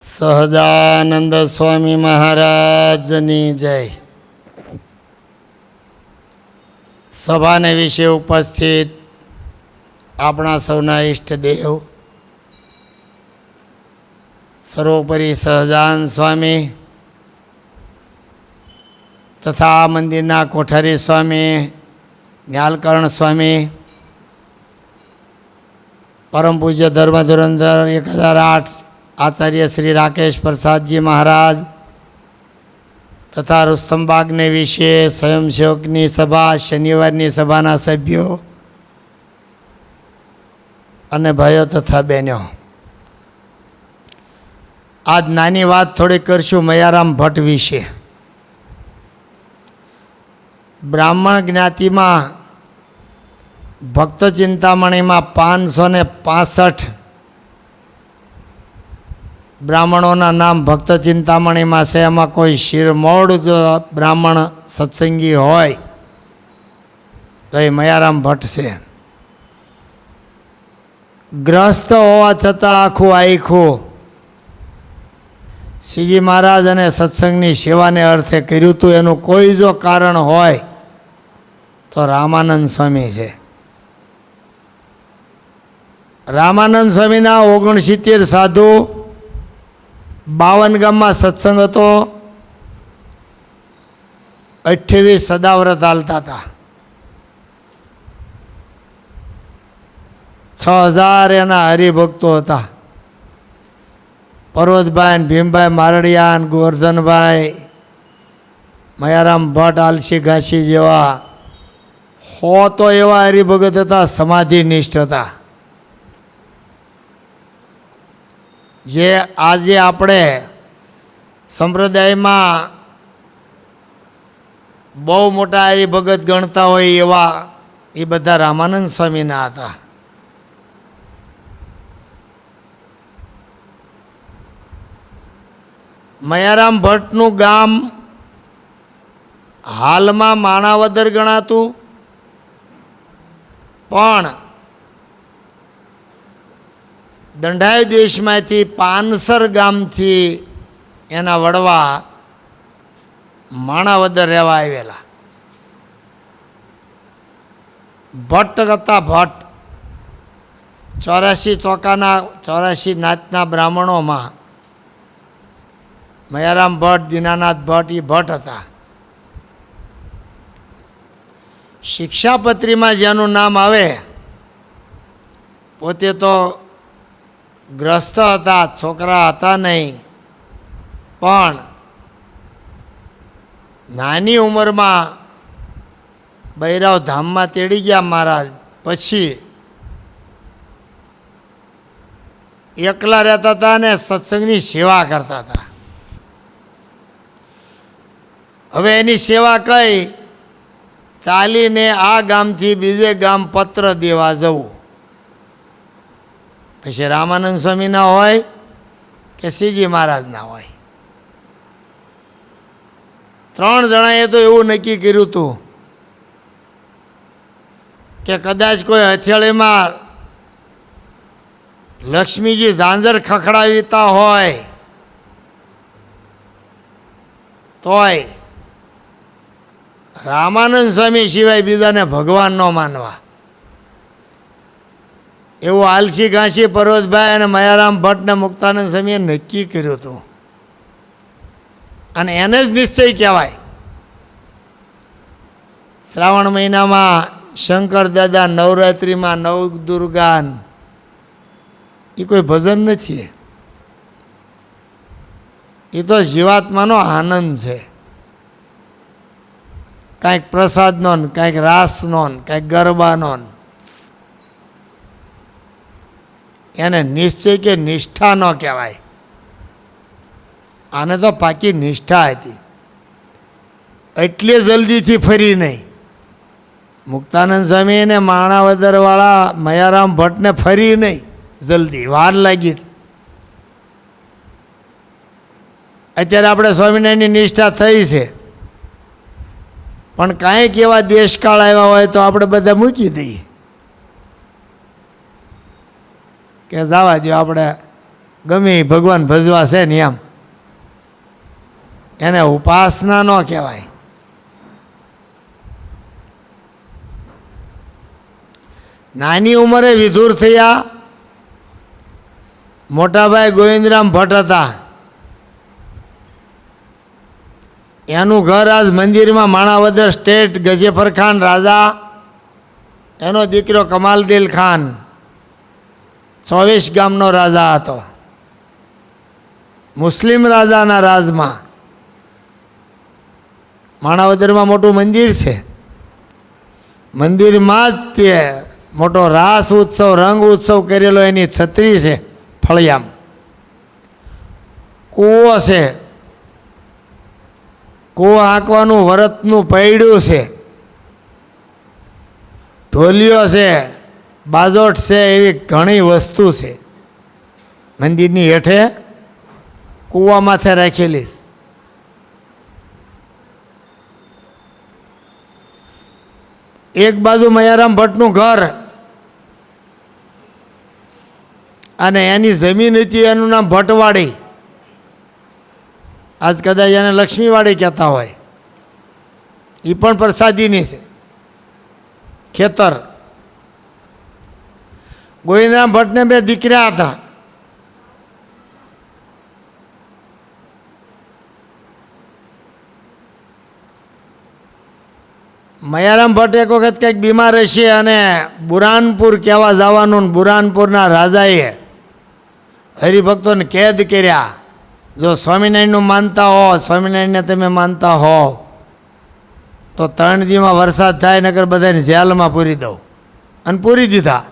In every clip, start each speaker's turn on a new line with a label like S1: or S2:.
S1: સહજાનંદ સ્વામી મહારાજની જય. સભાને વિશે ઉપસ્થિત આપણા સૌના ઈષ્ટદેવ સર્વોપરી સહજાન સ્વામી તથા આ મંદિરના કોઠારી સ્વામી ન્યાલકર્ણ સ્વામી, પરમ પૂજ્ય ધર્મ ધુરંધર 1008 આચાર્ય શ્રી રાકેશ પ્રસાદજી મહારાજ તથા રુસ્તમબાગને વિશે સ્વયંસેવકની સભા, શનિવારની સભાના સભ્યો અને ભાઈઓ તથા બહેનો, આજ નાની વાત થોડી કરશું મયારામ ભટ્ટ વિશે. બ્રાહ્મણ જ્ઞાતિમાં ભક્ત ચિંતામણીમાં 565 બ્રાહ્મણોના નામ ભક્ત ચિંતામણીમાં છે. એમાં કોઈ શિરમોડ જો બ્રાહ્મણ સત્સંગી હોય તો એ મયારામ ભટ્ટ છે. ગ્રસ્ત હોવા છતાં આખું આખું શ્રીજી મહારાજ અને સત્સંગની સેવાને અર્થે કર્યું હતું. એનું કોઈ જો કારણ હોય તો રામાનંદ સ્વામી છે. રામાનંદ સ્વામીના 69 સાધુ, 52 ગામમાં સત્સંગ હતો, 28 સદાવ્રત હાલતા હતા, 6000 એના હરિભક્તો હતા. પર્વતભાઈ, ભીમભાઈ મારડિયા, ગોવર્ધનભાઈ, મયારામ ભટ્ટ, આલસી ઘાસી જેવા 100 તો એવા હરિભગત હતા, સમાધિનિષ્ઠ હતા. જે આજે આપણે સંપ્રદાયમાં બહુ મોટા હરિભગત ગણતા હોય એવા એ બધા રામાનંદ સ્વામીના હતા. મયારામ ભટ્ટનું ગામ હાલમાં માણાવદર ગણાતું, પણ દંડાઈ દેશમાંથી પાનસર ગામથી એના વડવા માણાવદર રહેવા આવેલા. ભટ્ટ હતા ભટ્ટ. 84 ચોકાના 84 નાતના બ્રાહ્મણોમાં મયારામ ભટ્ટ, દીનાનાથ ભટ્ટ એ ભટ્ટ હતા. શિક્ષાપત્રીમાં જેનું નામ આવે, પોતે તો ગ્રસ્ત હતા, છોકરા હતા નહીં, પણ નાની ઉંમરમાં બૈરાવ ધામમાં તેડી ગયા મહારાજ. પછી એકલા રહેતા હતા અને સત્સંગની સેવા કરતા હતા. હવે એની સેવા કઈ, ચાલીને આ ગામથી બીજે ગામ પત્ર દેવા જવું. પછી રામાનંદ સ્વામીના હોય કે શ્રીજી મહારાજના હોય, 3 જણાએ તો એવું નક્કી કર્યું હતું કે કદાચ કોઈ હથિયાળીમાં લક્ષ્મીજી ઝાંઝર ખખડાવીતા હોય તોય રામાનંદ સ્વામી સિવાય બીજાને ભગવાન ન માનવા. એવું આલસી ઘાસી, પર્વતભાઈ અને મયારામ ભટ્ટ ને મુક્તાનંદ સ્વામીએ નક્કી કર્યું હતું. અને એને જ નિશ્ચય કહેવાય. શ્રાવણ મહિનામાં શંકર દાદા, નવરાત્રિમાં નવદુર્ગાન, એ કોઈ ભજન નથી, એ તો જીવાત્માનો આનંદ છે. કાંઈક પ્રસાદનો, કાંઈક રાસનો, કાંઈક ગરબાનો. એને નિશ્ચય કે નિષ્ઠા ન કહેવાય. આને તો પાકી નિષ્ઠા હતી. એટલી જલ્દીથી ફરી નહીં. મુક્તાનંદ સ્વામી અને માણાવદરવાળા મયારામ ભટ્ટને ફરી નહીં જલ્દી, વાર લાગી. અત્યારે આપણે સ્વામિનારાયણની નિષ્ઠા થઈ છે, પણ કાંઈક એવા દેશકાળ આવ્યા હોય તો આપણે બધા મૂકી દઈએ કે જવા દો, આપણે ગમે એ ભગવાન ભજવા છે ને એમ, એને ઉપાસના ન કહેવાય. નાની ઉંમરે વિધુર થયા. મોટાભાઈ ગોવિંદરામ ભટ્ટ હતા. એનું ઘર આજ મંદિરમાં માણાવદર સ્ટેટ ગજેફર ખાન રાજા, એનો દીકરો કમાલદિલ ખાન 24 ગામનો રાજા હતો. મુસ્લિમ રાજાના રાજમાં માણાવદરમાં મોટું મંદિર છે. મંદિરમાં જ તે મોટો રાસ ઉત્સવ, રંગ ઉત્સવ કરેલો, એની છત્રી છે ફળિયામ. કૂવો છે, કૂવો હાંકવાનું વરતનું પૈડું છે, ઢોલિયો છે, બાજોટ છે, એવી ઘણી વસ્તુ છે મંદિરની હેઠે કૂવા માથે રાખેલી. એક બાજુ મયારામ ભટ્ટનું ઘર અને એની જમીન હતી, એનું નામ ભટ્ટવાડી. આજ કદાચ એને લક્ષ્મીવાડી કહેતા હોય. એ પણ પ્રસાદીની છે, ખેતર. ગોવિંદરામ ભટ્ટને 2 દીકરા હતા. મયારામ ભટ્ટ એક વખત કંઈક બીમાર હશે અને બુરાનપુર કહેવા જવાનું. બુરાનપુરના રાજાએ હરિભક્તોને કેદ કર્યા. જો સ્વામિનારાયણનું માનતા હો, સ્વામિનારાયણને તમે માનતા હો તો 3 દીમાં વરસાદ થાય, નકર બધાને જેલમાં પૂરી દઉં. અને પૂરી દીધા.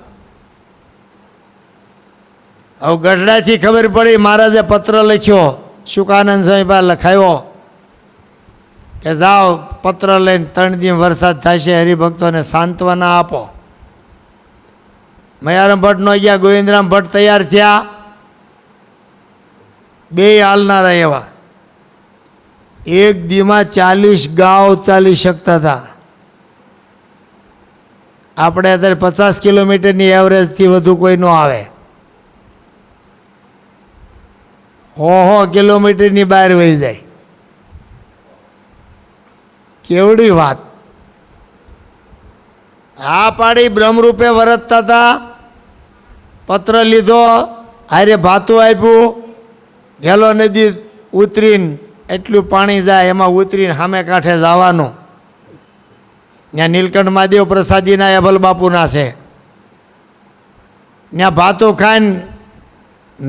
S1: હવે ગઢડાથી ખબર પડી, મહારાજે પત્ર લખ્યો, શુકાનંદ સ્વામી પાસે લખાયો કે જાઓ પત્ર લઈને 3 દી વરસાદ થશે, હરિભક્તોને સાંત્વના આપો. મયારામ ભટ્ટ નો ગયા, ગોવિંદરામ ભટ્ટ તૈયાર થયા. 2 હાલનારા એવા. એક દીમાં 40 ગાંવ ચાલી શકતા હતા. આપણે અત્યારે 50 કિલોમીટરની એવરેજથી વધુ કોઈ ન આવે. 100 કિલોમીટરની બહાર વહી જાય. કેવડી વાત! આ પાડી બ્રહ્મરૂપે વરતતા હતા. પત્ર લીધો, હારે ભાતું આપ્યું. ઘેલો નદી ઉતરીને એટલું પાણી જાય, એમાં ઉતરીને સામે કાંઠે જવાનું. ત્યાં નીલકંઠ મહાદેવ પ્રસાદીના અભલ બાપુના છે. ત્યાં ભાતું ખાઈને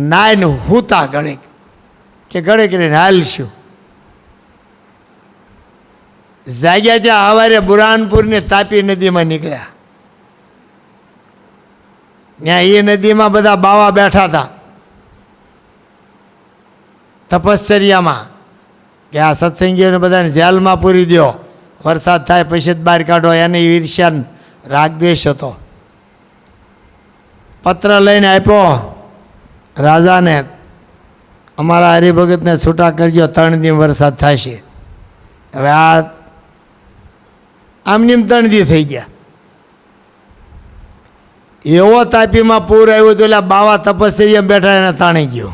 S1: નાઈને હૂતા ગણિક કે ગણે કરીને હાલશું. જાગ્યા ત્યાં સવારે બુરાનપુરની તાપી નદીમાં નીકળ્યા. ત્યાં એ નદીમાં બધા બાવા બેઠા હતા તપશ્ચર્યામાં, કે આ સત્સંગીઓને બધાને જેલમાં પૂરી દો, વરસાદ થાય પછી જ બહાર કાઢો. એને ઈર્ષ્યા રાગદ્વેષ હતો. પત્ર લઈને આપ્યો રાજાને, અમારા હરિભગતને છૂટા કરજો, 3 દી વરસાદ થશે. હવે આ આમની 3 દી થઈ ગયા. એવો તાપીમાં પૂર આવ્યું તો એટલે બાવા તપસ્યા બેઠા, એને તાણી ગયો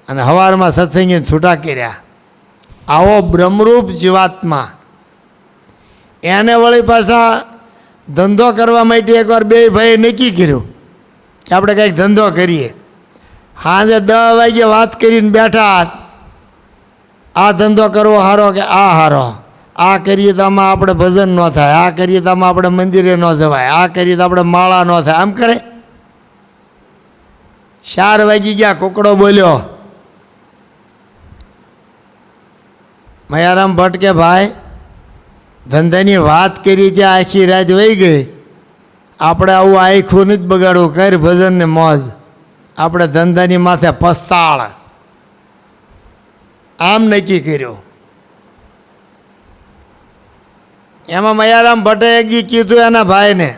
S1: અને સવારમાં સત્સંગીને છૂટા કર્યા. આવો બ્રહ્મરૂપ જીવાત્મા. એને વળી પાછા ધંધો કરવા માટે એકવાર 2 ભાઈએ નક્કી કર્યું કે આપણે કંઈક ધંધો કરીએ. સાંજે 10 વાગે વાત કરીને બેઠા, આ ધંધો કરવો સારો કે આ સારો, આ કરીએ તો આમાં આપણે ભજન ન થાય, આ કરીએ તો આમાં આપણે મંદિરે ન જવાય, આ કરીએ તો આપણે માળા ન થાય. આમ કરે. 4 વાગી ગયા, કુકડો બોલ્યો. મયારામ ભટ્ટ કે ભાઈ, ધંધાની વાત કરી ત્યાં આખી રાત વહી ગઈ. આપણે આવું આખું નથી બગાડવું, કર ભજનને મોજ. આપણે ધંધાની માથે પસ્તાળ. આમ નક્કી કર્યું. એમાં મયારામ ભટ્ટે એક કીધું એના ભાઈને,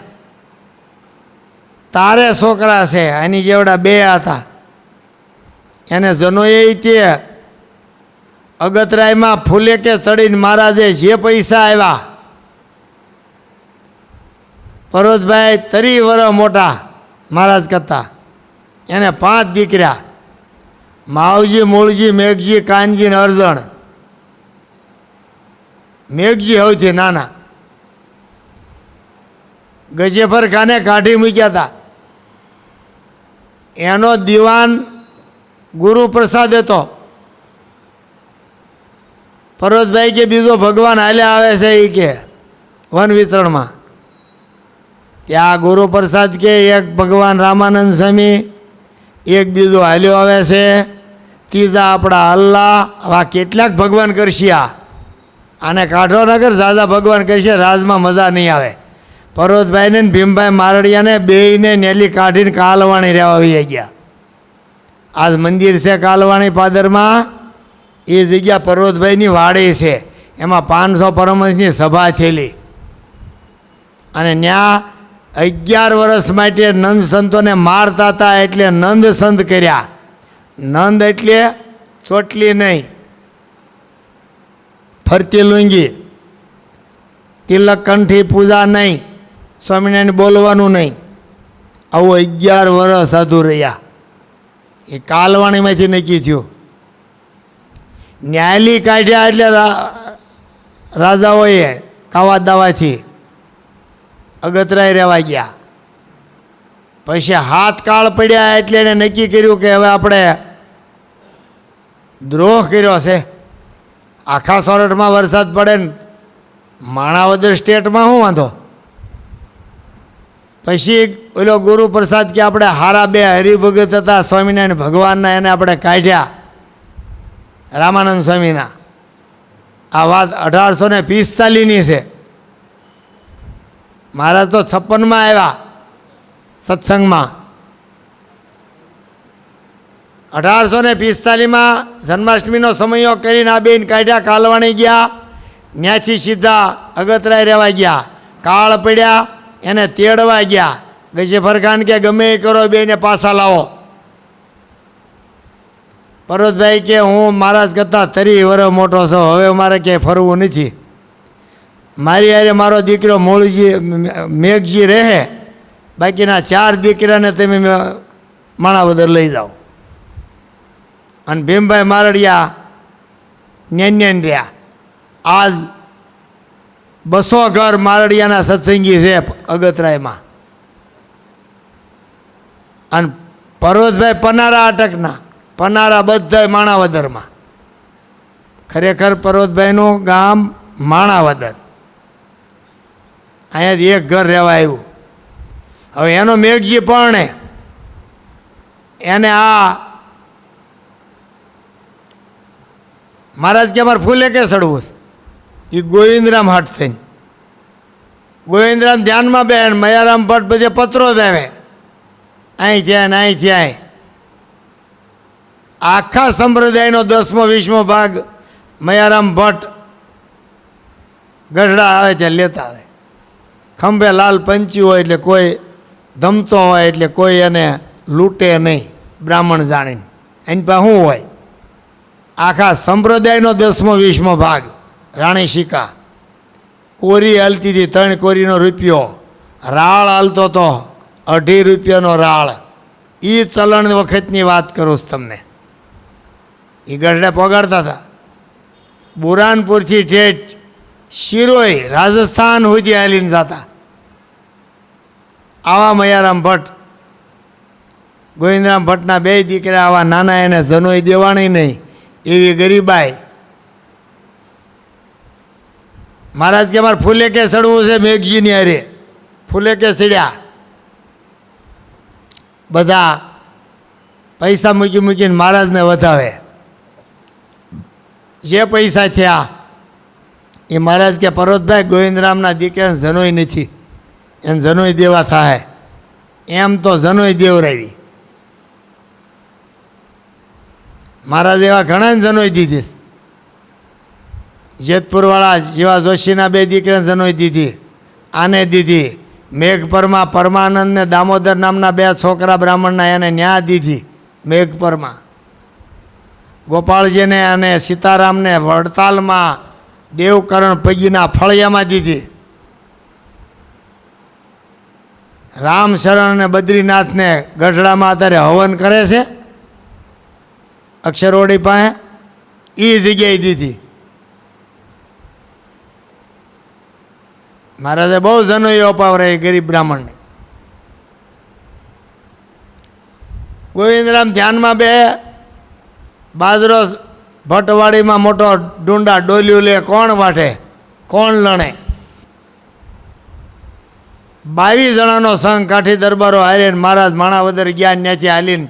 S1: તારે છોકરા છે, એની જેવડા 2 હતા. એને જનોએ તે અગતરાયમાં ફૂલે કે ચડીને મહારાજે જે પૈસા આવ્યા, પર્વતભાઈ 30 વર્ષ મોટા મહારાજ કરતા, એને 5 દીકરા, માવજી, મૂળજી, મેઘજી, કાનજી ને અરજણ. મેઘજી સૌથી નાના. ગજેફર ખાને કાઢી મૂક્યા હતા. એનો દીવાન ગુરુપ્રસાદ હતો. પર્વતભાઈ કે બીજો ભગવાન હાલ્યા આવે છે એ કે વન વિતરણમાં. ત્યાં ગુરુપ્રસાદ કે એક ભગવાન રામાનંદ સ્વામી, એક બીજો હાલ્યો આવે છે, ત્રીજા આપણા અલ્લાહ. આવા કેટલાક ભગવાન કરશે. આને કાઢો નગર દાદા ભગવાન કરશે, રાજમાં મજા નહીં આવે. પર્વતભાઈને ને ભીમભાઈ મારડિયાને બેયને નેલી કાઢીને કાલવાણી રહેવા આવી ગયા. આજ મંદિર છે કાલવાણી પાદરમાં. એ જગ્યા પર્વતભાઈની વાડી છે. એમાં 500 પરમહંસની સભા થયેલી. અને ત્યાં 11 વર્ષ માટે નંદ સંતોને મારતા હતા, એટલે નંદ સંત કર્યા. નંદ એટલે ચોટલી નહીં, ફરતી લુંગી, તિલક કંઠી પૂજા નહીં, સ્વામિનારાયણ બોલવાનું નહીં. આવું 11 વર્ષ સાધુ રહ્યા. એ કાલવાણીમાંથી નક્કી થયું. ન્યાયલી કાઢ્યા એટલે રાજાઓએ કાવા દાવાથી અગતરાય રહેવા ગયા. પછી હાથ કાળ પડ્યા એટલે એને નક્કી કર્યું કે હવે આપણે દ્રોહ કર્યો છે. આખા સોરઠમાં વરસાદ પડે ને માણાવદર સ્ટેટમાં શું વાંધો. પછી ઓલો ગુરુપ્રસાદ કે આપણે હારા 2 હરિભગત હતા સ્વામિનારાયણ ભગવાનના, એને આપણે કાઢ્યા, રામાનંદ સ્વામીના. આ વાત 1845ની છે. મહારાજ તો 56માં આવ્યા સત્સંગમાં. 1845માં જન્માષ્ટમીનો સમયો કરીને આ બેન કાઢ્યા, કાલવાણી ગયા. ત્યાંથી સીધા અગતરાય રહેવા ગયા. કાળ પડ્યા, એને તેડવા ગયા. ગજેફર ખાન કે ગમે એ કરો, બેને પાછા લાવો. પર્વતભાઈ કે હું મહારાજ કરતાં 30 વર્ષ મોટો છું, હવે મારે ક્યાંય ફરવું નથી. મારી હારે મારો દીકરો મૂળજી મેઘજી રહે, બાકીના 4 દીકરાને તમે માણાવદર લઈ જાઓ. અને ભીમભાઈ મારડિયા ન્યાન રહ્યા. આજ 200 ઘર મારડિયાના સત્સંગી છે અગતરાયમાં. અને પર્વતભાઈ પનારા અટકના, પનારા બધા માણાવદરમાં. ખરેખર પર્વતભાઈનું ગામ માણાવદર. અહીંયાથી એક ઘર રહેવા આવ્યું. હવે એનો મેઘજી પરણે એને આ મહારાજ કે અમારે ફૂલે કે ચડવું. એ ગોવિંદરામ હાટ થઈને ગોવિંદરામ ધ્યાનમાં બે, મયારામ ભટ્ટ બધે પત્રો જ આવે, અહીં થયા ને અહીં થયા. આખા સંપ્રદાયનો 10મો 20મો ભાગ મયારામ ભટ્ટ ગઢડા આવે ત્યાં લેતા આવે. ખંભે લાલ પંચી હોય એટલે કોઈ ધમતો હોય એટલે કોઈ એને લૂંટે નહીં, બ્રાહ્મણ જાણીને. એની પાસે શું હોય? આખા સંપ્રદાયનો 10મો 20મો ભાગ. રાણી શિકા કોરી હાલતી હતી, 3 કોરીનો રૂપિયો. રાળ હાલતો તો 2.5 રૂપિયાનો રાળ. એ ચલણ વખતની વાત કરું છું તમને. એ ગઢડે પગાડતા હતા. બુરાનપુરથી ઠેઠ શિરોઈ રાજસ્થાન સુધી હાલીને જતા. આવા મયારામ ભટ્ટ, ગોવિંદરામ ભટ્ટના 2 દીકરા આવા નાના, એને જનોઈ દેવાણી નહીં એવી ગરીબાઈ. મહારાજ કે અમારે ફૂલે કે ચડવું છે મેઘજીની હારે. ફૂલે કે ચડ્યા. બધા પૈસા મૂકી મૂકીને મહારાજને વધાવે. જે પૈસા થયા એ મહારાજ કે પર્વતભાઈ ગોવિંદરામના દીકરાને જનોઈ નથી, એને જનોઈ દેવા થાય. એમ તો જનોઈ દેવરાવી. મહારાજ એવા ઘણા જનોઈ દીધી. જેતપુરવાળા જેવા જોશીના 2 દીકરાને જનોઈ દીધી, આને દીધી. મેઘપરમાં પરમાનંદ ને દામોદર નામના 2 છોકરા બ્રાહ્મણના, એને ન્યા દીધી મેઘપરમાં. ગોપાળજીને અને સીતારામને વડતાલમાં દેવકરણ પગીના ફળિયામાં દીધી. રામશરણ અને બદ્રીનાથને ગઢડામાં અત્યારે હવન કરે છે અક્ષરવાડી પાસે, એ જગ્યાએ દીધી. મહારાજે બહુ જનોઈઓ અપાવરાય ગરીબ બ્રાહ્મણને. ગોવિંદરામ ધ્યાનમાં બે બાજરો ભટ્ટવાડીમાં મોટો ડુંડા ડોલ્યું લે, કોણ વાટે કોણ લણે. 22 જણાનો સંઘ કાઠી દરબારો હારે મહારાજ માણાવદર ગયા. ત્યાંથી હાલીને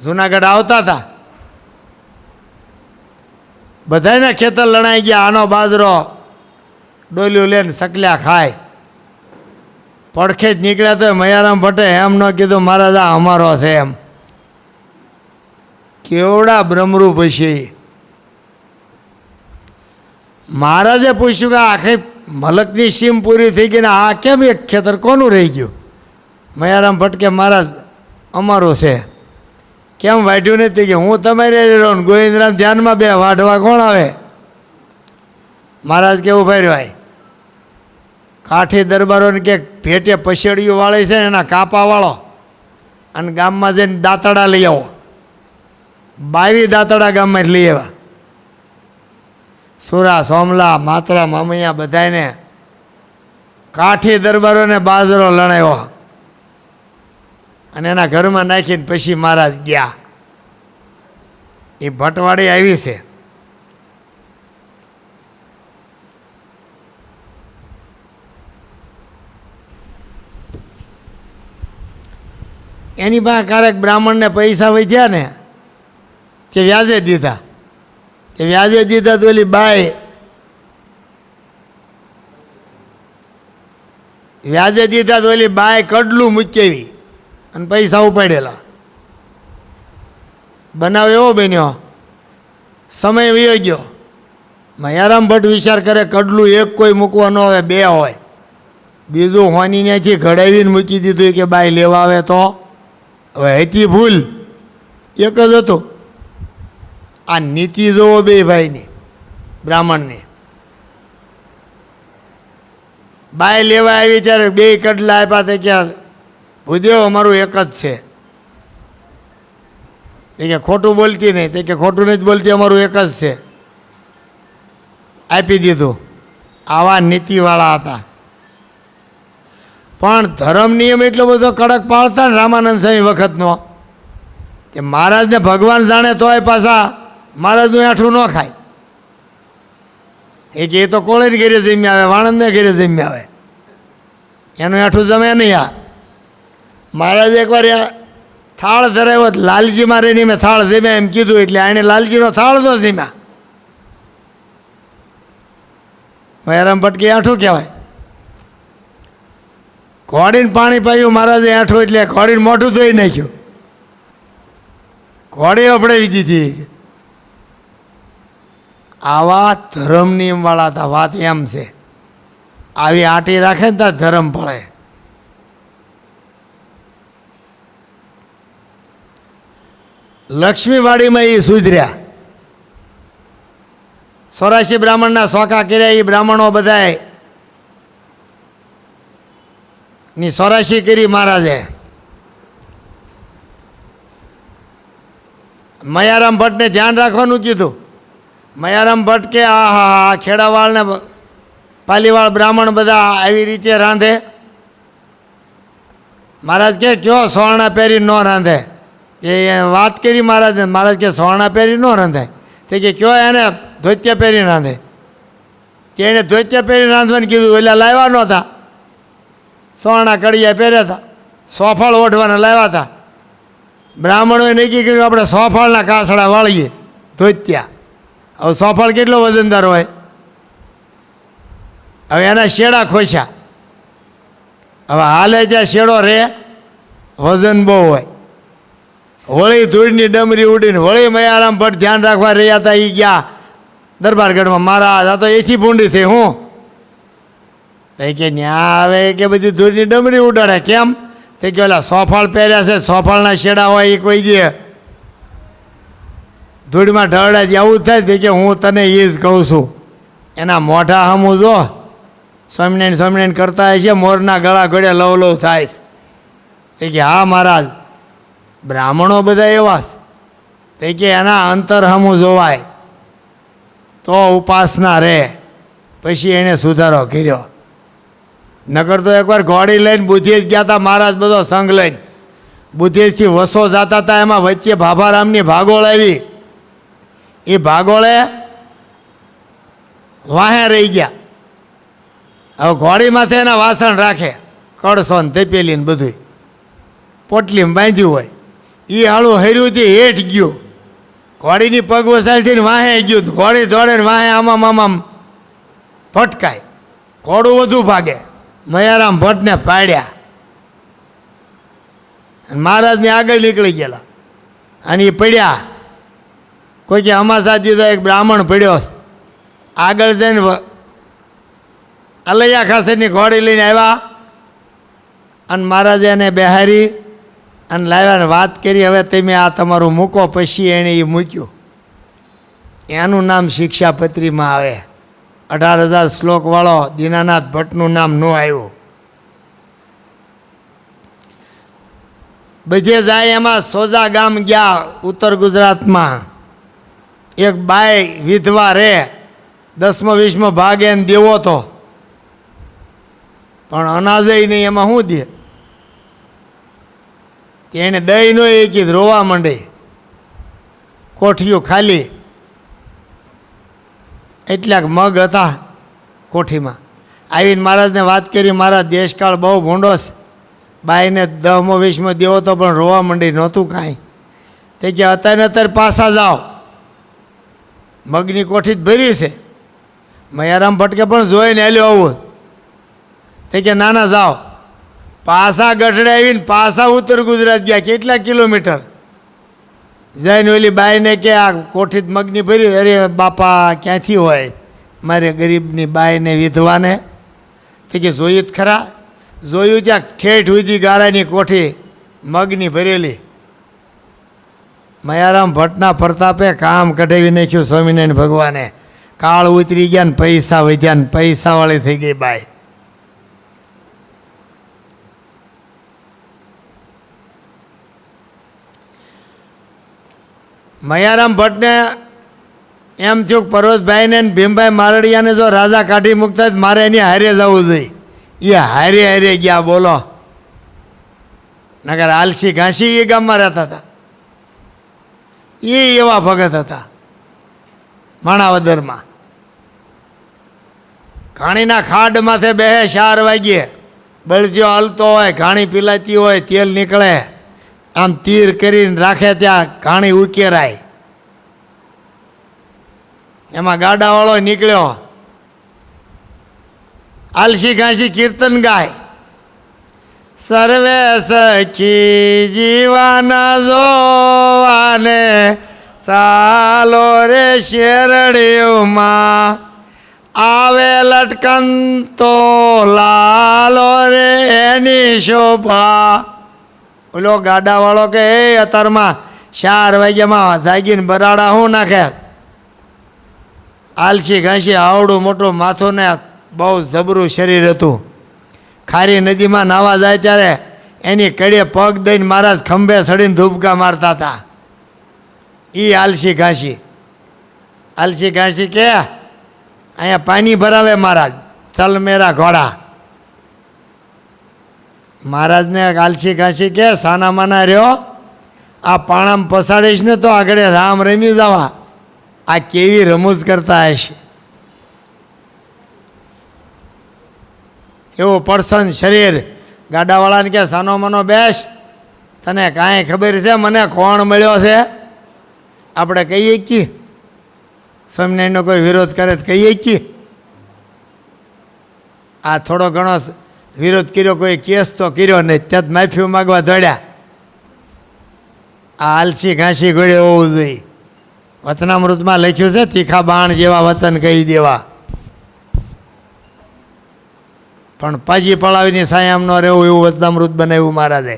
S1: જુનાગઢ આવતા હતા. બધાને ખેતર લણાઈ ગયા. આનો બાજરો ડોલ્યું લઈને સકલ્યા ખાય. પડખે જ નીકળ્યા તો મયારામ ભટ્ટે એમ ન કીધું મહારાજ આ અમારો છે એમ. કેવડા બ્રહ્મરૂપ હશે. મહારાજે પૂછ્યું કે આખી મલકની સીમ પૂરી થઈ ગઈ ને આ કેમ એક ખેતર કોનું રહી ગયું? મયારામ ભટ્ટ કે મહારાજ અમારું છે. કેમ વાઢ્યું નથી? કે હું તમારે રહો ને ગોવિંદરામ ધ્યાનમાં બે વાઢવા કોણ આવે? મહારાજ કેવું ભાઈ ભાઈ કાઠી દરબારોને કે ભેટે પછેડીઓ વાળી છે ને એના કાપા વાળો અને ગામમાં જઈને દાંતડા લઈ આવો. 22 દાંતડા ગામમાં લઈ આવ્યા. સુરા સોમલા માત્રા મામૈયા બધાને કાઠી દરબારોને બાજરો લણાવ્યો અને એના ઘરમાં નાખીને પછી મહારાજ ગયા. એ ભટવાડી આવી છે. એની પાસે ક્યારેક બ્રાહ્મણને પૈસા વધ્યા ને તે વ્યાજે દીધા. તે વ્યાજે દીધા તો ઓલી બાઈ વ્યાજે દીધા તો ઓલી બાઈ કડલું મૂકેવી અને પૈસા ઉપાડેલા. બનાવ એવો બન્યો, સમય વયો ગયો. મયારામ ભટ્ટ વિચાર કરે કડલું એક કોઈ મૂકવા ન હોય, 2 હોય. બીજું હોની ત્યાંથી ઘડાવીને મૂકી દીધું કે બાઈ લેવા આવે તો. હવે હતી ભૂલ, એક જ હતું. આ નીતિ જોવો બે ભાઈની બ્રાહ્મણની. બાય લેવા આવી ત્યારે 2 કડલા આપ્યા. તે કે ભૂદેવ અમારું એક જ છે. એ કે ખોટું બોલતી નહીં. તે કે ખોટું નથી બોલતી, અમારું એક જ છે. આપી દીધું. આવા નીતિવાળા હતા. પણ ધર્મ નિયમ એટલો બધો કડક પાળતા ને રામાનંદ સ્વામી વખતનો કે મહારાજને ભગવાન જાણે તોય પાછા મહારાજનું આઠું ન ખાય. એ કે એ તો કોળેને ઘેરે જમી આવે, વાણંદને ઘેરે જમી આવે, એનું આઠું જમે નહીં. આ મહારાજ એકવાર થાળ ધરાવ્યો, લાલજી મારે નહીં મેં થાળ જમ્યા એમ કીધું એટલે આને લાલજીનો થાળ ન જમ્યા. મયારામ ભટ્ટ આઠું કહેવાય. ઘોડીને પાણી પાયું મહારાજે આઠું એટલે ઘોડીને મોઢું ધોઈ નાખ્યું. ઘોડી અપડાવી દીધી. આવા ધર્મ નિયમવાળા હતા. વાત એમ છે, આવી આંટી રાખે ને ત્યાં ધર્મ પડે. લક્ષ્મીવાડીમાં એ સુધર્યા. 84 બ્રાહ્મણના શોખા કર્યા. એ બ્રાહ્મણો બધાએ ની 84 કરી મહારાજે. મયારામ ભટ્ટને ધ્યાન રાખવાનું કીધું. મયારામ ભટ્ટ કે આ હા ખેડાવાળ ને પાલીવાળ બ્રાહ્મણ બધા આવી રીતે રાંધે. મહારાજ કે કયો સોરણા પહેરી ન રાંધે? એ વાત કરી મહારાજને. મહારાજ કે સોરણા પહેરી ન રાંધાય. તે કે કયો એને ધોતિયા પહેરી રાંધે? કે એને ધોતિયા પહેરી રાંધવાનું કીધું. એટલે લાવ્યા નહોતા, સોરણા કડિયા પહેર્યા હતા, સોફાળ ઓઢવાના લાવ્યા હતા. બ્રાહ્મણોએ નક્કી કર્યું આપણે સોફાળના કાસડા વાળીએ ધોતિયા. હવે સોફાળ કેટલો વજનદાર હોય? હવે એના શેડા ખોસ્યા. હવે હાલે ત્યાં શેડો રે, વજન બહુ હોય. વળી ધૂળની ડમરી ઉડીને વળી મયારામ ભટ્ટ ધ્યાન રાખવા રહ્યા હતા. એ ગયા દરબારગઢમાં. મહારાજ આ તો એથી ભૂંડી થઈ. હું કે ન્યા આવે કે બધી ધૂળની ડમરી ઉડાડે. કેમ? તે કે ઓલા સોફાળ પહેર્યા છે, સોફાળના શેડા હોય એ કોઈ દે ધૂળમાં ઢળડા જ આવું જ થાય. તે કે હું તને એ જ કહું છું, એના મોઢા હમું જો સ્વામિનારાયણ સ્વામિનારાયણ કરતા હોય છે, મોરના ગળા ઘડે લવ લવ થાય છે કે હા મહારાજ, બ્રાહ્મણો બધા એવા છે કે એના અંતર હમું જોવાય તો ઉપાસના રહે, પછી એણે સુધારો કર્યો. નગર તો એકવાર ઘોડી લઈને બુદ્ધિજ ગયા હતા મહારાજ, બધો સંઘ લઈને બુદ્ધિજથી વસો જતા હતા. એમાં વચ્ચે ભાભારામની ભાગોળ આવી. એ ભાગોળે વાહે રહી ગયા. હવે ઘોડી માથે એના વાસણ રાખે, કળસો ને તપેલી ને બધું પોટલીમાં બાંધ્યું હોય. એ હાળું હર્યુંથી હેઠ ગયું, ઘોડીની પગ વસાડથી વાહે ગયું. ઘોડી દોડે ને વાહે આમાં ફટકાય, ઘોડું વધુ ભાગે. મયારામ ભટ્ટને પાડ્યા અને મહારાજની આગળ નીકળી ગયેલા. અને એ પડ્યા. કોઈ કે અમાસા દીધો એક બ્રાહ્મણ પડ્યો, આગળ જઈને અલૈયા ખાસરની ઘોડી લઈને આવ્યા અને મહારાજે એને બેહારી અને લાવ્યા ને વાત કરી, હવે તમે આ તમારું મૂકો. પછી એણે એ મૂક્યું. એનું નામ શિક્ષાપત્રીમાં આવે. 18,000 શ્લોકવાળો દીનાનાથ ભટ્ટનું નામ ન આવ્યું. બધે જાય એમાં સોજા ગામ ગયા ઉત્તર ગુજરાતમાં. એક બાઈ વિધવા રે, 10મો 20મો ભાગ એને દેવો તો, પણ અનાજય નહીં, એમાં શું દે? એને દહીં નો એ કીધું, રોવા માંડે. કોઠીઓ ખાલી, એટલાક મગ હતા કોઠીમાં. આવીને મહારાજને વાત કરી, મહારાજ દેશકાળ બહુ ભૂંડો છે, બાઈને 10મો 20મો દેવો તો પણ રોવા માંડી, નહોતું કાંઈ. તે કે અત્યારે પાછા જાઓ, મગની કોઠી જ ભરી છે. મયારામ ભટકે પણ જોઈને હેલ્યો આવું. તે કે નાના જાઓ. પાછા ગઢડે આવીને પાછા ઉત્તર ગુજરાત ગયા. કેટલા કિલોમીટર જઈને ઓલી બાઈને કે આ કોઠી મગની ભરી. અરે બાપા ક્યાંથી હોય મારે ગરીબની બાઈને વિધવાને? તે કે જોયું જ ખરા. જોયું ત્યાં ઠેઠ ઉજી ગારાની કોઠી મગની ભરેલી. મયારામ ભટ્ટના પ્રતાપે કામ કઢાવી નાખ્યું સ્વામિનારાયણ ભગવાને. કાળ ઉતરી ગયા ને પૈસા વધ્યા ને પૈસાવાળી થઈ ગઈ બાઈ. મયારામ ભટ્ટને એમ થયું પર્વતભાઈને ને ભીમભાઈ મારડિયાને જો રાજા કાઢી મૂકતા મારે એની હારે જવું જોઈએ. એ હારે હારે ગયા. બોલો, નગર આલસી ઘાસી એ ગામમાં રહેતા હતા. એ એવા ભગત હતા માણાવદરમાં. ઘાણીના ખાડ માથે બેહે 4 વાગ્યે, બળદિયો હલતો હોય, ઘાણી પીલાતી હોય, તેલ નીકળે, આમ તીર કરીને રાખે, ત્યાં ઘાણી ઉકેરાય. એમાં ગાડાવાળો નીકળ્યો, આલસી ઘાસી કીર્તન ગાય. સર્વે સખી જીવાના જોવાને ચાલો રે શેરડીઓમાં, આવે લટકન તો લાલો રે એની શોભા. ઓલો ગાડાવાળો કે એ અત્યારમાં 4 વાગ્યામાં જાગીને બરાડા શું નાખે? આલસી ઘાસી આવડું મોટું માથું ને બહુ જબરું શરીર હતું. ખારી નદીમાં નાવા જાય ત્યારે એની કડે પગ દઈને મહારાજ ખંભે સડીને ધૂપકા મારતા હતા. એ આલસી ઘાસી. આલસી ઘાસી કે અહીંયા પાણી ભરાવે મહારાજ, ચલ મેરા ઘોડા. મહારાજને આલસી ઘાસી કે સાના માના રહ્યો, આ પાણામાં પસાડીશ ને તો આગળ રામ રમી જવા. આ કેવી રમૂજ કરતા હશે. એવું પડસન શરીર. ગાડાવાળાને કે સાનો મનો બેસ, તને કાંઈ ખબર છે મને કોણ મળ્યો છે? આપણે કહીએ કી સ્વામિનારાયણનો કોઈ વિરોધ કરે તો કહીએ કી આ થોડો ઘણો વિરોધ કર્યો, કોઈ કેસ તો કર્યો નહીં, ત્યાં માફી માગવા દોડ્યા. આ આલસી ઘાસી ગળ્યો હોવું જોઈએ. વચનામૃતમાં લખ્યું છે, તીખા બાણ જેવા વચન કહી દેવા, પણ પાજી પળાવીની સાયામ ન રહેવું, એવું વચનામૃત બનાવ્યું મહારાજે.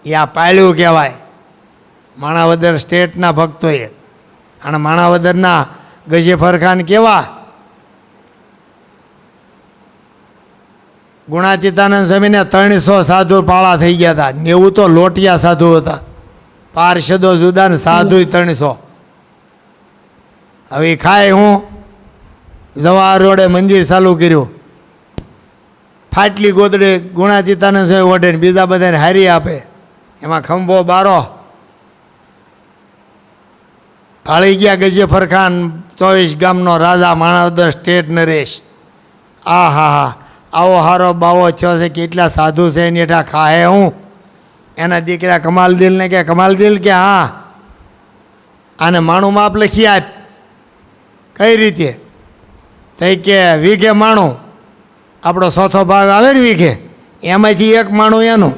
S1: એ આ પાળ્યું કહેવાય. માણાવદર સ્ટેટના ભક્તોએ. અને માણાવદરના ગજેફર ખાન કેવા ગુણાતીતાનંદ સ્વામીને 300 સાધુ પાળા થઈ ગયા હતા. 90 તો લોટિયા સાધુ હતા. પાર્ષદો જુદા ને સાધુ 300. હવે ખાય હું જવાહર રોડે મંદિર ચાલુ કર્યું. ફાટલી ગોદડી ગુણાતીતાનંદ સ્વામી ઓઢે ને બીજા બધાને હારી આપે. એમાં ખંભો બારો ભાળી ગયા. ગજેફર ખાન 24 ગામનો રાજા, માણાવદર સ્ટેટ નરેશ. આ હા હા, આવો હારો બાવો થયો છે. કેટલા સાધુ છે એની હેઠા ખાહે હું. એના દીકરા કમાલદિલને કે કમાલદિલ કે હા આને માણું માપ લખી આપ. કઈ રીતે? તઈ કે વીઘે માણું, આપણો ચોથો ભાગ આવે ને વીઘે, એમાંથી એક માણું એનું.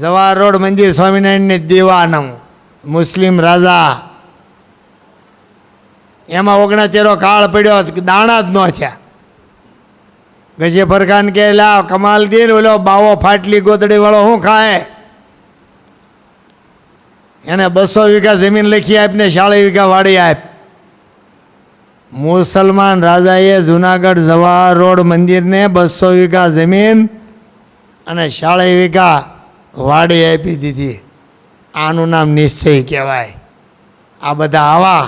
S1: જવાહર રોડ મંદિર સ્વામિનારાયણને દીવાનું મુસ્લિમ રાજા. એમાં 69 કાળ પડ્યો, દાણા જ ન થયા. ગજેફર ખાન કે લાવ કમાલદીન ઓલો બાવો ફાટલી ગોદડી વાળો શું ખાય? એને 200 વીઘા જમીન લખી આપને 40 વીઘા વાડી આપ. મુસલમાન રાજાએ જુનાગઢ જવાહર રોડ મંદિરને 200 વીઘા જમીન અને 40 વીઘા વાડી આપી દીધી. આનું નામ નિશ્ચય કહેવાય. આ બધા આવા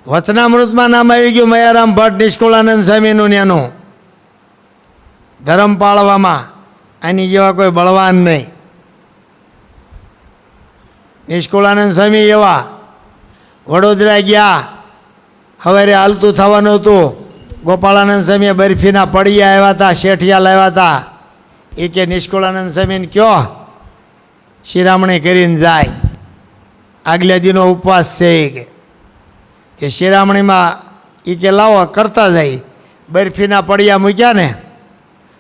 S1: વચનામૃતમાં નામ આવી ગયું મયારામ ભટ્ટ નિષ્કુળાનંદ સ્વામીનું ને એનું. ધર્મ પાળવામાં આની જેવા કોઈ બળવાન નહીં. નિષ્કુળાનંદ સ્વામી એવા વડોદરા ગયા, સવારે હાલતું થવાનું હતું. ગોપાળાનંદ સ્વામીએ બરફીના પડિયા આવ્યા હતા, શેઠિયા લાવ્યા હતા. એ કે નિષ્કુળાનંદ સ્વામીને કયો શિરામણી કરીને જાય, આગલા દીનો ઉપવાસ છે. કે શિરામણીમાં એ કે લાવો કરતા જાય. બરફીના પડિયા મૂક્યા ને,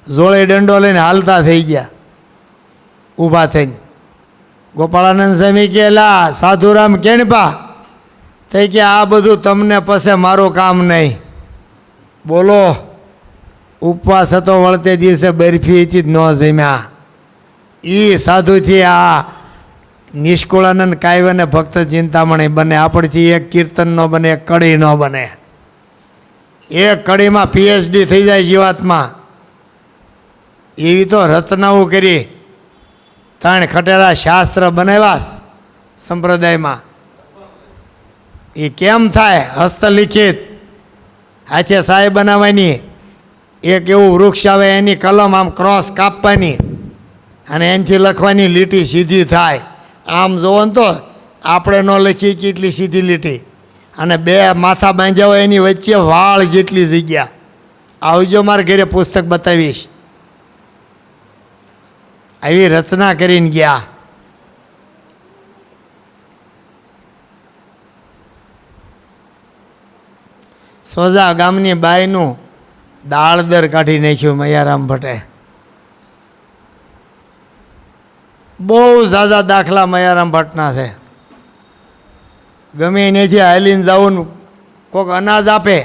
S1: જોડે દંડો લઈને હાલતા થઈ ગયા ઊભા થઈને. ગોપાળાનંદ સ્વામી કે લા સાધુરામ કેણપા થઈ કે આ બધું તમને પાસે મારું કામ નહીં. બોલો, ઉપવાસ હતો, વળતે દિવસે બરફીથી જ ન જમ્યા. એ સાધુથી આ નિષ્કુળાનંદ કાવ્યને ભક્ત ચિંતામણી બને. આપણથી એક કીર્તન ન બને, એક કડી ન બને. એક કડીમાં PhD થઈ જાય જીવાતમાં. એવી તો રચનાઓ કરી. 3 ખટેરા શાસ્ત્ર બનાવ્યા સંપ્રદાયમાં. એ કેમ થાય? હસ્તલિખિત હાથે સાય બનાવવાની. એક એવું વૃક્ષ આવે એની કલમ આમ ક્રોસ કાપવાની અને એનાથી લખવાની લીટી સીધી થાય. આમ જોવો ને તો આપણે ન લખીએ કેટલી સીધી લીટી, અને 2 માથા બાંધ્યા હોય એની વચ્ચે વાળ જેટલી જગ્યા. આવજો મારા ઘરે, પુસ્તક બતાવીશ. આવી રચના કરીને ગયા. સોજા ગામની બાઈનું દાળદર કાઢી નાખ્યું મયારામ ભટ્ટે. બહુ ઝાઝા દાખલા મયારામ ભટ્ટના છે. ગમે એનેથી હાલીને જવું, કોઈક અનાજ આપે,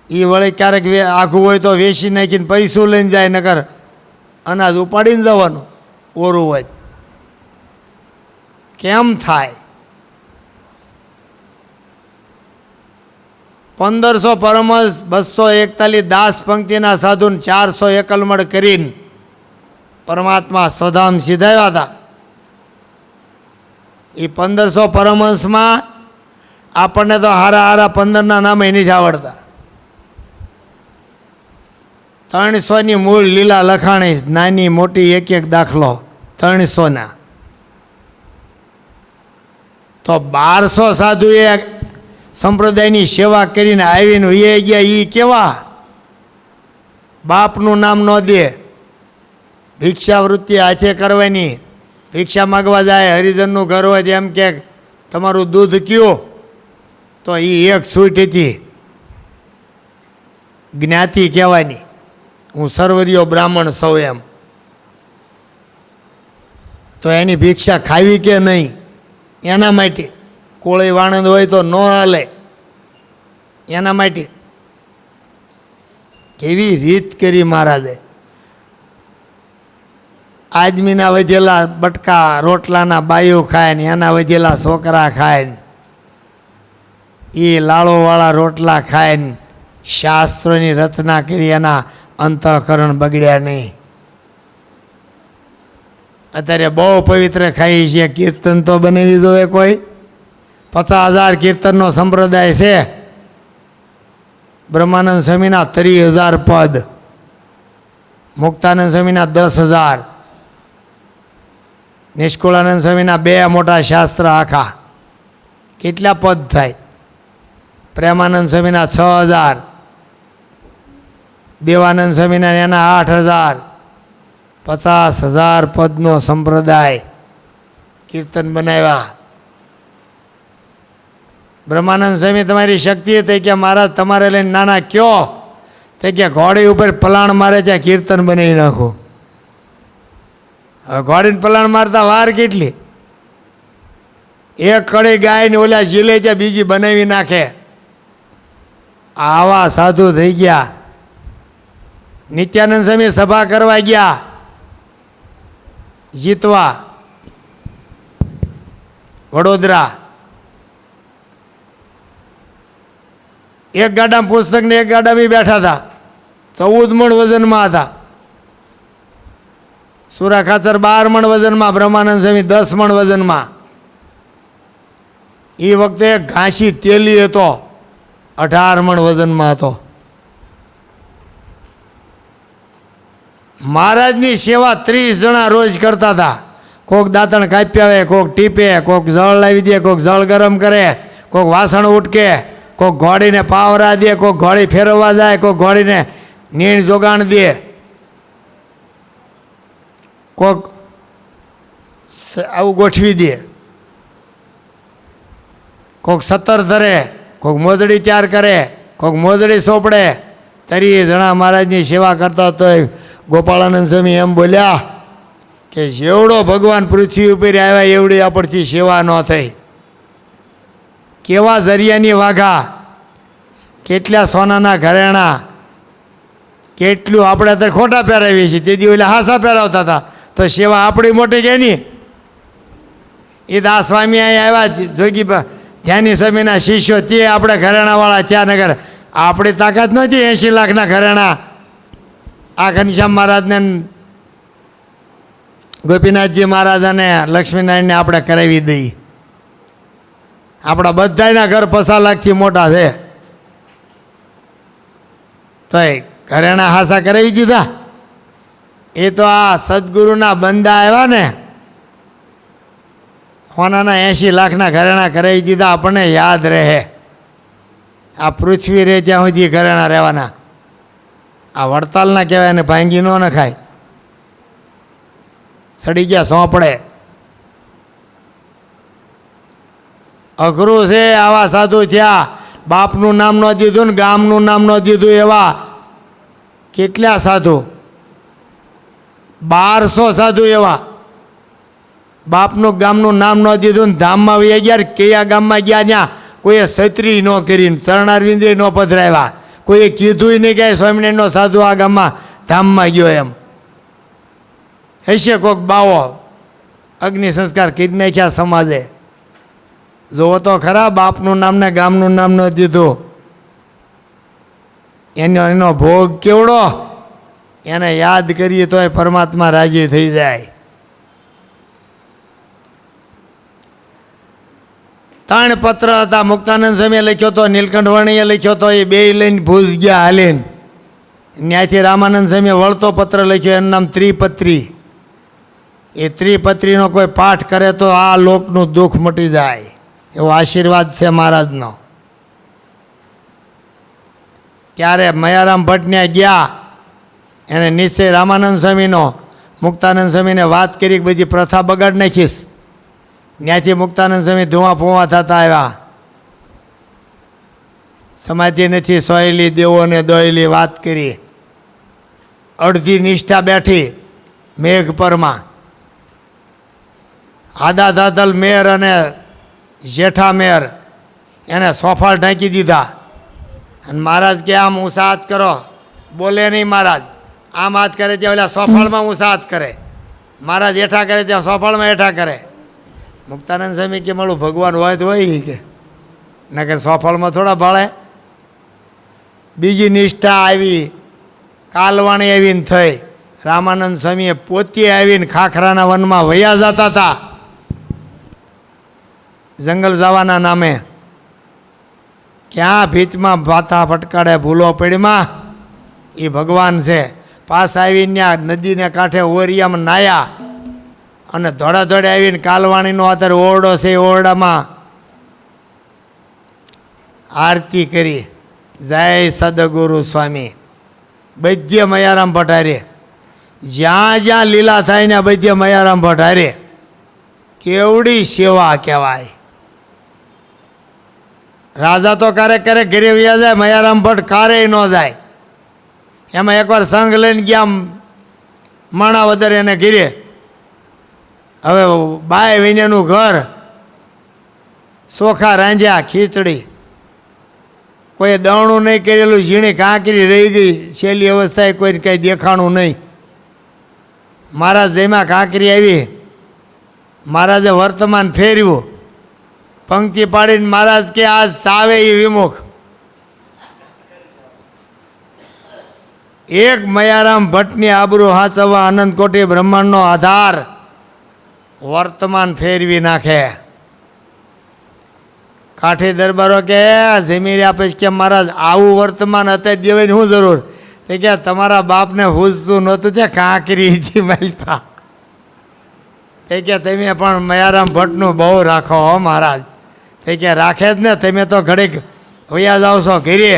S1: એ વળી ક્યારેક આખું હોય તો વેચી નાખીને પૈસું લઈને જાય, નકર અનાજ ઉપાડીને જવાનું ઓરું હોય. કેમ થાય? 1500 પરમહંસ, 241 દાસ પંક્તિના સાધુને 400 એકલમડ કરીને પરમાત્મા સ્વધામ સીધાવ્યા હતા. એ 1500 પરમહંસમાં આપણને તો હારા હારા 15ના નામ નથી આવડતા. 300ની મૂળ લીલા લખાણી, નાની મોટી એક એક દાખલો 300ના. તો 1200 સાધુએ સંપ્રદાયની સેવા કરીને આવીને એ ગયા. એ કેવા? બાપનું નામ ન દે, ભિક્ષાવૃત્તિ હાથે કરવાની. ભિક્ષા માગવા જાય, હરિજનનું ઘર હોય એમ કે તમારું દૂધ કયું, તો એ એક છૂટ હતી, જ્ઞાતિ કહેવાની. હું સર્વરીયો બ્રાહ્મણ સૌ એમ. તો એની ભિક્ષા ખાવી કે નહીં એના માટે. કોળી વાણંદ હોય તો ન હાલે એના માટે. કેવી રીત કરી મહારાજે. આદમીના વધેલા બટકા રોટલાના બાયું ખાય ને એના વધેલા છોકરા ખાય ને એ લાળોવાળા રોટલા ખાઈને શાસ્ત્રોની રચના કરી, એના અંતઃકરણ બગડ્યા નહીં. અત્યારે બહુ પવિત્ર ખાઈ છે, કીર્તન તો બનાવી દો. કોઈ 50,000 કીર્તનનો સંપ્રદાય છે. બ્રહ્માનંદ સ્વામીના 30,000 પદ, મુક્તાનંદ સ્વામીના 10,000, નિષ્કુળાનંદ સ્વામીના 2 મોટા શાસ્ત્ર આખા. કેટલા પદ થાય? પ્રેમાનંદ સ્વામીના 6,000, દેવાનંદ સ્વામીના એના 8,000, 50,000 પદનો સંપ્રદાય કીર્તન બનાવ્યા. બ્રહ્માનંદ સ્વામી તમારી શક્તિ હતી કે મહારાજ તમારે લઈને નાના કયો, તે કે ઘોડી ઉપર પલાણ મારે ત્યાં કીર્તન બનાવી નાખો. હવે ઘોડીને પલાણ મારતા વાર કેટલી? એક કડી ગાયને ઓલા ઝીલે ત્યાં બીજી બનાવી નાખે. આવા સાધુ થઈ ગયા. નિત્યાનંદ સ્વામી સભા કરવા ગયા જીતવા, વડોદરા. એક ગાડામાં પુસ્તક ને એક ગાડામાં બેઠા હતા. 14 મણ વજનમાં હતા. સુરા ખાચર 12 મણ વજનમાં, બ્રહ્માનંદ સ્વામી 10 મણ વજનમાં. એ વખતે ઘાસી તેલી હતો, 18 મણ વજનમાં હતો. મહારાજની સેવા 30 જણા રોજ કરતા હતા. કોક દાંતણ કાપી આવે, કોક ટીપે, કોક જળ લાવી દે, કોક જળ ગરમ કરે, કોક વાસણ ઉટકે, કોક ઘોડીને પાવરા દે, કોક ઘોડી ફેરવવા જાય, કોક ઘોડીને નીણ જોગાણ દે, કોક આવું ગોઠવી દે, કોક સત્તર ધરે, કોક મોજડી તૈયાર કરે, કોક મોજડી સોંપડે. 30 જણા મહારાજની સેવા કરતા. તો ગોપાળાનંદ સ્વામી એમ બોલ્યા કે જેવડો ભગવાન પૃથ્વી ઉપર આવ્યા એવડી આપણથી સેવા ન થઈ. કેવા જરિયાની વાઘા, કેટલા સોનાના ઘરેણા, કેટલું આપણે અત્યારે ખોટા પહેરાવીએ છીએ. તે દી ઓલા હાસા પહેરાવતા હતા, તો સેવા આપણી મોટી કે નહીં? એ તો આ સ્વામી અહીં આવ્યા, જોગી ધ્યાની સ્વામીના શિષ્યો, તે આપણે ઘરેણાવાળા ત્યાં નગર. આપણી તાકાત નથી 80 લાખના ઘરેણા આ ઘનશ્યામ મહારાજને, ગોપીનાથજી મહારાજ અને લક્ષ્મીનારાયણને આપણે કરાવી દઈએ. આપણા બધાના ઘર 50 લાખથી મોટા છે, તો ઘરેણા હાસા કરાવી દીધા. એ તો આ સદગુરુના બંદા આવ્યા ને, સોનાના 80 લાખના ઘરેણા કરાવી દીધા. આપણને યાદ રહે, આ પૃથ્વી રહે ત્યાં સુધી ઘરેણા રહેવાના. આ વડતાલના કહેવાય ને, ભાંગી ન નખાય, સડી ગયા સોંપડે. અઘરું છે. આવા સાધુ થયા. બાપનું નામ ન દીધું ને ગામનું નામ ન દીધું એવા કેટલા સાધુ, 1200 સાધુ એવા. બાપનું ગામનું નામ ન દીધું ને ધામમાં વહી ગયા. કયા ગામમાં ગયા ત્યાં કોઈએ છત્રી ન કરીને, ચરણારવિંદે ન પધરાવ્યા, કોઈએ કીધું નહીં કે સ્વામિનારાયણનો સાધુ આ ગામમાં ધામમાં ગયો. એમ હશે કોક બાવો અગ્નિ સંસ્કાર કરી નાખ્યા સમાજે. જોવો તો ખરા, બાપનું નામ ને ગામનું નામ ન દીધું. એનો ભોગ કેવડો. એને યાદ કરીએ તો એ પરમાત્મા રાજી થઈ જાય. 3 પત્ર હતા. મુક્તાનંદ સ્વામીએ લખ્યો હતો, નીલકંઠ વર્ણીએ લખ્યો હતો. એ 2 લઈને ભૂજ ગયા હાલીને. ત્યાંથી રામાનંદ સ્વામીએ વળતો પત્ર લખ્યો, એનું નામ ત્રિપત્રી. એ ત્રિપત્રીનો કોઈ પાઠ કરે તો આ લોકનું દુઃખ મટી જાય, એવો આશીર્વાદ છે મહારાજનો. ત્યારે મયારામ ભટ્ટને ગયા, એને નિશ્ચય રામાનંદ સ્વામીનો, મુક્તાનંદ સ્વામીને વાત કરી કે બધી પ્રથા બગાડ નાખીશ. ત્યાંથી મુક્તાનંદ સ્વામી ધુઆ ફુવા થતા આવ્યા. સમાધિ નથી સોયલી, દેવોને દોયલી વાત કરી. અડધી નિષ્ઠા બેઠી મેઘપરમાં. આદા દાદલ મેર અને જેઠા મેર એને સોફાળ ઢાંકી દીધા. અને મહારાજ કે આમ ઊંચા હાથ કરો, બોલે નહીં મહારાજ. આમ હાથ કરે ત્યાં ઓલા સોફાળમાં ઊંચા હાથ કરે. મહારાજ હેઠા કરે ત્યાં સોફાળમાં હેઠા કરે. મુક્તાનંદ સ્વામી કે મારું ભગવાન હોય તો હોય કે નકર સોફળમાં થોડા ભાળે. બીજી નિષ્ઠા આવી, કાલવાણી આવીને થઈ. રામાનંદ સ્વામીએ પોતે આવીને ખાખરાના વનમાં વયા જતા હતા જંગલ જવાના નામે. ક્યાં ભીતમાં ભાતા ફટકાડે ભૂલો પડીમાં એ ભગવાન છે. પાસ આવીને ત્યાં નદીને કાંઠે ઓરિયામાં નાયા અને ધોળા ધોળે આવીને કાલવાણીનો અત્યારે ઓરડો છે, એ ઓરડામાં આરતી કરી. જય સદગુરુ સ્વામી. બૈદ્ય મયારામ ભટ્ટ જ્યાં જ્યાં લીલા થાય ને બૈદ્ય મયારામ ભટ્ટ કેવડી સેવા કહેવાય. રાજા તો ક્યારેક ક્યારેક ઘરે વ્યા જાય, મયારામ ભટ્ટ કારેય ન જાય. એમાં એકવાર સંઘ લઈને ગયા માણાવદર એને ઘીરે. હવે બાય વિનેનું ઘર, ચોખા રાંધ્યા, ખીચડી, કોઈ દવણું નહીં કરેલું, ઝીણી કાંકરી રહી ગઈ, છેલ્લી અવસ્થાએ કોઈને કંઈ દેખાણું નહીં. મહારાજ જેમાં કાંકરી આવી, મહારાજે વર્તમાન ફેરવ્યું, પંક્તિ પાડીને મહારાજ કે આ ચાવે એ વિમુખ. એક મયારામ ભટ્ટની આબરૂ હાચવવા અનંત કોટી બ્રહ્માંડનો આધાર વર્તમાન ફેરવી નાખે. કાઠી દરબારો કે જમીર આપે કે મહારાજ આવું વર્તમાન અત્યારે દેવાની શું જરૂર? તે કે તમારા બાપને હુજતું નહોતું તે કાંકરી હતી માલપા. તે કે તમે પણ મયારામ ભટ્ટનું બહુ રાખો હો મહારાજ. તે કે રાખે જ ને, તમે તો ઘડીક વયા જાઓ છો ઘીરે.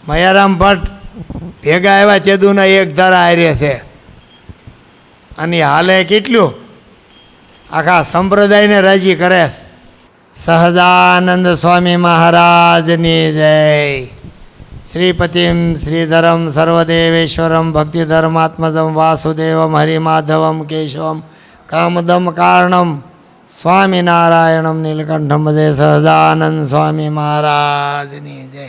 S1: મયારામ ભટ્ટ ભેગા આવ્યા તેદુના એક ધારા હારે છે અને હાલે કેટલું આખા સંપ્રદાયને રાજી કરે. સહજાનંદ સ્વામી મહારાજની જય. શ્રીપતિમ શ્રીધરમ સર્વદેવેશ્વરમ ભક્તિધર્માત્મજમ વાસુદેવમ હરિમાધવમ કેશવમ કામદમ કારણમ સ્વામિનારાયણમ નીલકંઠમ જય. સહજાનંદ સ્વામી મહારાજની જય.